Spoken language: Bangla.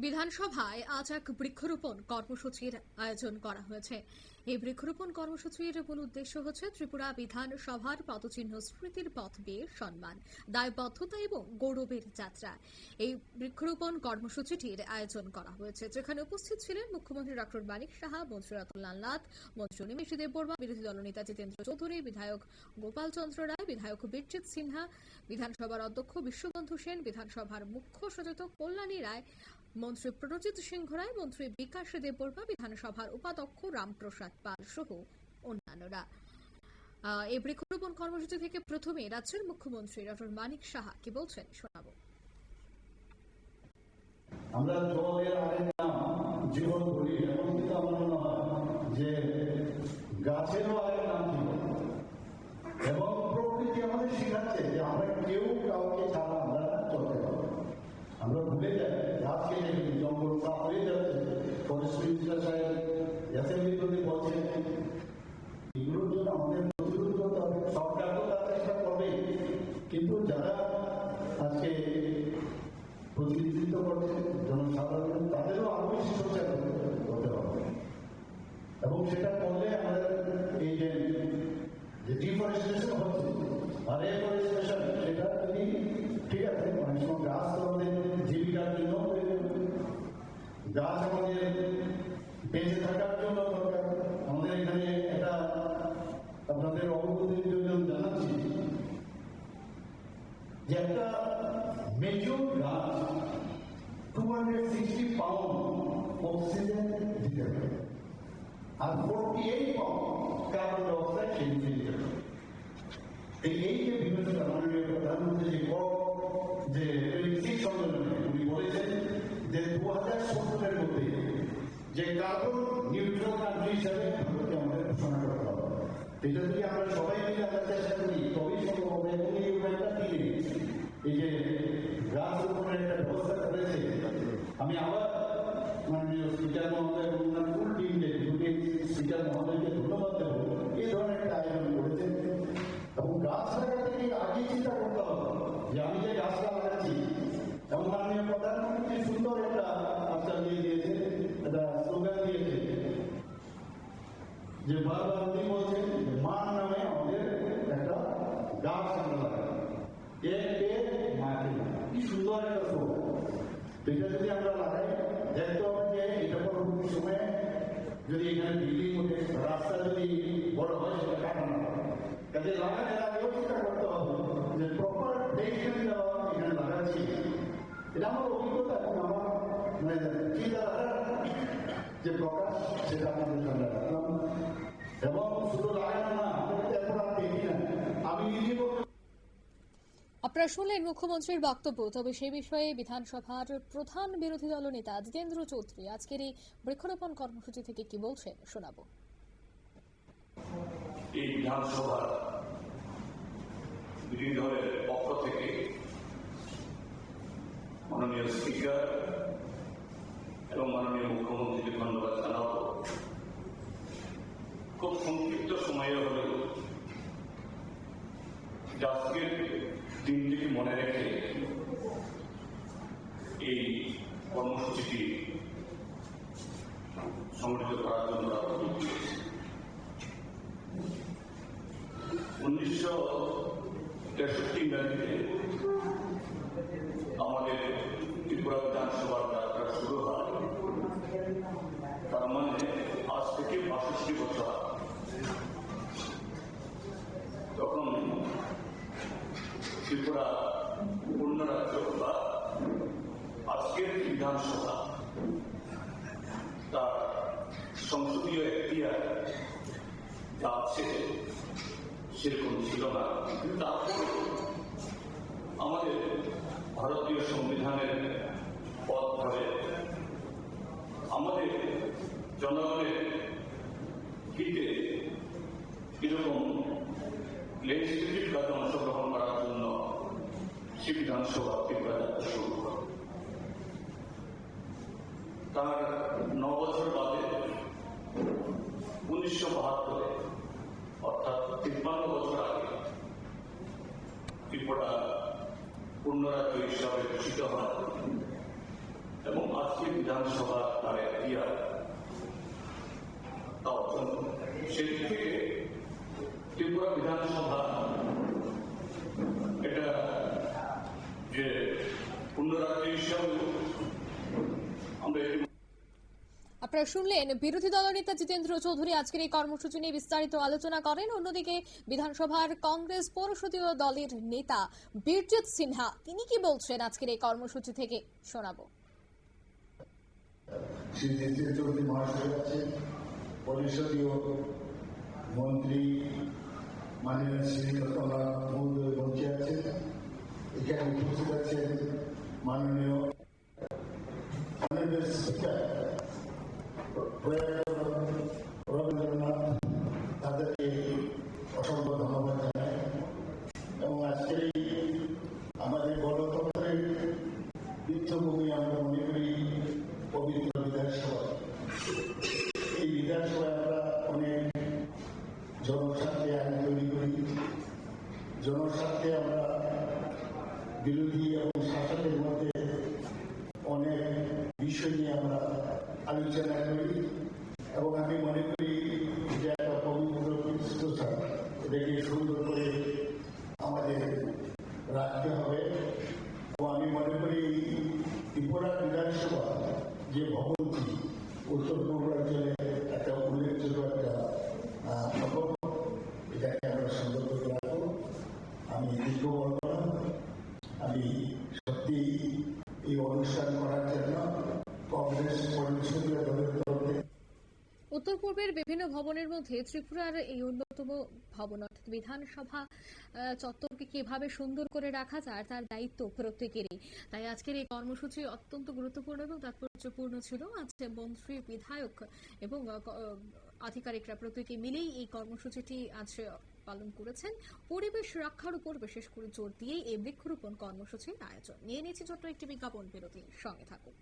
বিধানসভায় আজ এক বৃক্ষরোপণ কর্মসূচির আয়োজন করা হয়েছে। এই বৃক্ষরোপণ কর্মসূচির মূল উদ্দেশ্য হচ্ছে ত্রিপুরা বিধানসভার পদচিহ্ন স্মৃতির পথ বেয়ে সম্মান, দায়বদ্ধতা এবং গৌরবের যাত্রা। এই বৃক্ষরোপণ কর্মসূচিটির আয়োজন করা হয়েছে, যেখানে উপস্থিত ছিলেন মুখ্যমন্ত্রী ডক্টর মানিক সাহা, মন্ত্রী রতনলাল নাথ, মন্ত্রী নিমেষী দেববর্মা, বিরোধী দলনেতা জিতেন্দ্র চৌধুরী, বিধায়ক গোপাল চন্দ্র রায়, বিধায়ক বীরজিৎ সিনহা, বিধানসভার অধ্যক্ষ বিশ্ববন্ধু সেন, বিধানসভার মুখ্য সচেতক কল্যাণী রায়, মন্ত্রী প্রণজিৎ সিংহ রায়, মন্ত্রী বিকাশ দেববর্মা, বিধানসভার উপাধ্যক্ষ রামপ্রসাদ পাল সহ অন্যান্যরা। এই বৃক্ষরোপণ কর্মসূচি থেকে প্রথমে রাজ্যের মুখ্যমন্ত্রী ডক্টর মানিক সাহা কি বলছেন শোনাবো। আমরা জলের আরেক নাম জীবন বলি, এবং কিন্তু আমার মনে হয় যে গাছেরও আরেক নাম জীবন, এবং প্রকৃতি আমাদের শেখাচ্ছে যে আমরা কেউ কাউকে ছাড়া আমরা চলতে পারবো। আমরা ভুলে যাই গাছকে জঙ্গল সাফ হয়ে যাচ্ছে, ফরেস্ট মিনিস্টার সাহেব অ্যাসেম্বলি বলছেন এগুলোর জন্য আমাদের প্রতিরোধ করতে হবে। সরকার তো তার চেষ্টা করবেই, কিন্তু যারা আজকে প্রতিনিধিত্ব করছে জনসাধারণ, তাদেরও আরো বেশি সচেতন হতে হবে, এবং সেটা করলে আমাদের এই যে ডিফরেস্টেশন হচ্ছে আর এফরেস্টেশন, সেটা যদি ঠিক আছে, অনেক সময় গাছ তো আমাদের জীবিকার জন্য, গাছ আমাদের বেঁচে থাকার জন্য দরকার। আমাদের এখানে এটা আপনাদের অবগতির জন্য জানাচ্ছি যে একটা মেজর গাছ 260 পাউন্ড অক্সিজেন দিতে পারে, আর 48 পাউন্ড কার্বন ডাইঅক্সাইড ছেড়ে দিতে পারে। এই যে বিবেচনা মাননীয় প্রধানমন্ত্রী যে শীত সম্মেলনে উনি বলেছেন যে 2070-এর মধ্যে যে কার্বন নিউট্রাল কান্ট্রি হিসাবে ভারতকে আমাদের ঘোষণা করতে হবে। এটা যদি আমরা সবাই মিলে আমরা চেষ্টা করি তবেই সম্ভব হবে। এবং এই উপায়টা দিয়ে এই যে গাছ রোপণের একটা ব্যবস্থা করেছে, আমি আবার মাননীয় স্পিকার মহোদয় এবং ওনার ফুল টিমকে, দুটি স্পিকার মহোদয়কে ধন্যবাদ দেব। এই ধরনের একটা আয়োজন করেছেন, এবং গাছ লাগাতে গিয়ে আগে চিন্তা করতে হবে যে আমি যে গাছটা লাগাচ্ছি, এবং মাননীয় প্রধানমন্ত্রী সুন্দর একটা আশ্বাস দিয়ে দিয়েছে, একটা স্লোগান দিয়েছে যে বারবার উনি বলছেন মার নামে আমাদের একটা গাছ আমরা লাগাই, কি সুন্দর একটা স্লোগান। এটা যদি আমরা লাগাই, দেখতে হবে যে এটা পরবর্তী সময়ে যদি এখানে বিল্ডিং ওঠে, রাস্তা যদি বড় হয়, সেটা কাটানো হবে। কাজে লাগানোর আগেও চিন্তা করতে হবে যে প্রপার প্লেসমেন্ট দেওয়া এখানে লাগাচ্ছি। এটা আমার অভিজ্ঞতা এবং আমার চিন্তাধারা যে প্রকাশ, সেটা আপনাদের সামনে রাখলাম। এবং শুধু লাগানো না, আমরা এখন আর দেখি না, আমি নিজে আপনারা শুনলেন মুখ্যমন্ত্রীর বক্তব্য। তবে সে বিষয়ে বিধানসভার প্রধান বিরোধী দলনেতা জিতেন্দ্র চৌধুরী আজকের এই বৃক্ষরোপণ কর্মসূচি থেকে কি বলছেন শোনাবো। এই বিধানসভার বিরোধী দলের পক্ষ থেকে মাননীয় স্পিকার এবং মাননীয় মুখ্যমন্ত্রীকে ধন্যবাদ জানাবো। খুব সংক্ষিপ্ত সময়ে হলেও আজকের দিনটিকে মনে রেখে এই কর্মসূচিটি সংগঠিত করার জন্য 1963 ইংরেজিতে আমাদের ত্রিপুরা বিধানসভার যাত্রা শুরু হয়। তার মানে আজ থেকে 62 বছর। তখন ত্রিপুরা পূর্ণ রাজ্য বা আজকের বিধানসভা তার সংসদীয় এখতিয়ার যা আছে সেরকম ছিল না। কিন্তু তারপর আমাদের ভারতীয় সংবিধানের পথ ধরে আমাদের জনগণের হিতে এরকম লেজিসলেটিভ কাজে অংশগ্রহণ করার জন্য সে বিধানসভা ত্রিপুরা যাত্রা শুরু করে। তার 9 বছর বাদে 1972-এ, অর্থাৎ 53 বছর আগে ত্রিপুরা পূর্ণ রাজ্য হিসাবে ঘোষিত হয় এবং আজকে বিধানসভা তার এখতিয়ার সেদিক থেকে ত্রিপুরা বিধানসভা এটা যে পুনরাজ্য হিসাবে আমরা আপনারা শুনলেন বিরোধী দলনেতা জিতেন্দ্র চৌধুরী আজকের এই কর্মসূচি নিয়ে বিস্তারিত আলোচনা করেন। অন্যদিকে বিধানসভার কংগ্রেস পরিষদীয় দলের নেতা বীরজিৎ সিনহা তিনি কি বলছেন আজকের এই কর্মসূচি থেকে শোনাবো। শ্রী জিতেন্দ্র চৌধুরী মহাশয় আছেন, পরিষদীয় মন্ত্রী মাননীয় শ্রী রতনলাল মহোদয় মঞ্চে আছেন, এখানে উপস্থিত আছেন মাননীয় স্পিকার রবীন্দ্রনাথ, তাদেরকে অসংখ্য ধন্যবাদ জানাই। এবং আজকের এই আমাদের গণতন্ত্রের তীর্থভূমি আমরা মনে করি পবিত্র বিধানসভা। এই বিধানসভায় আমরা অনেক জনস্বার্থে আইন তৈরি করি, জনস্বার্থে আমরা বিরোধী এবং শাসকের মধ্যে অনেক বিষয় নিয়ে আমরা আলোচনা করি এবং আমি মনে করি যে একটা পবিত্র তীর্থস্থান, এটাকে সুন্দর করে আমাদের রাখতে হবে। এবং আমি মনে করি ত্রিপুরা বিধানসভা যে ভবনটি উত্তর পূর্বাঞ্চলে একটা উল্লেখযোগ্য একটা ভবন, এটাকে আমরা সুন্দর করে রাখবো। আমি দীর্ঘ বলব না, আমি সত্যি এই অনুষ্ঠান করার জন্য কংগ্রেস পরিষদীয় দলের তরফে উত্তর পূর্বের বিভিন্ন ভবনের মধ্যে ত্রিপুরার এই অন্যতম ভবন অর্থাৎ বিধানসভা চত্বরকে কিভাবে সুন্দর করে রাখা যায় তার দায়িত্ব প্রত্যেকেরই। তাই আজকের এই কর্মসূচি অত্যন্ত গুরুত্বপূর্ণ এবং তাৎপর্যপূর্ণ ছিল। আজ মন্ত্রী, বিধায়ক এবং আধিকারিকরা প্রত্যেকে মিলেই এই কর্মসূচিটি আজ পালন করেছেন। পরিবেশ রক্ষার উপর বিশেষ করে জোর দিয়েই এই বৃক্ষরোপণ কর্মসূচির আয়োজন। নিয়ে নিয়েছি ছোট্ট একটি বিজ্ঞাপন বিরতি, সঙ্গে থাকুন।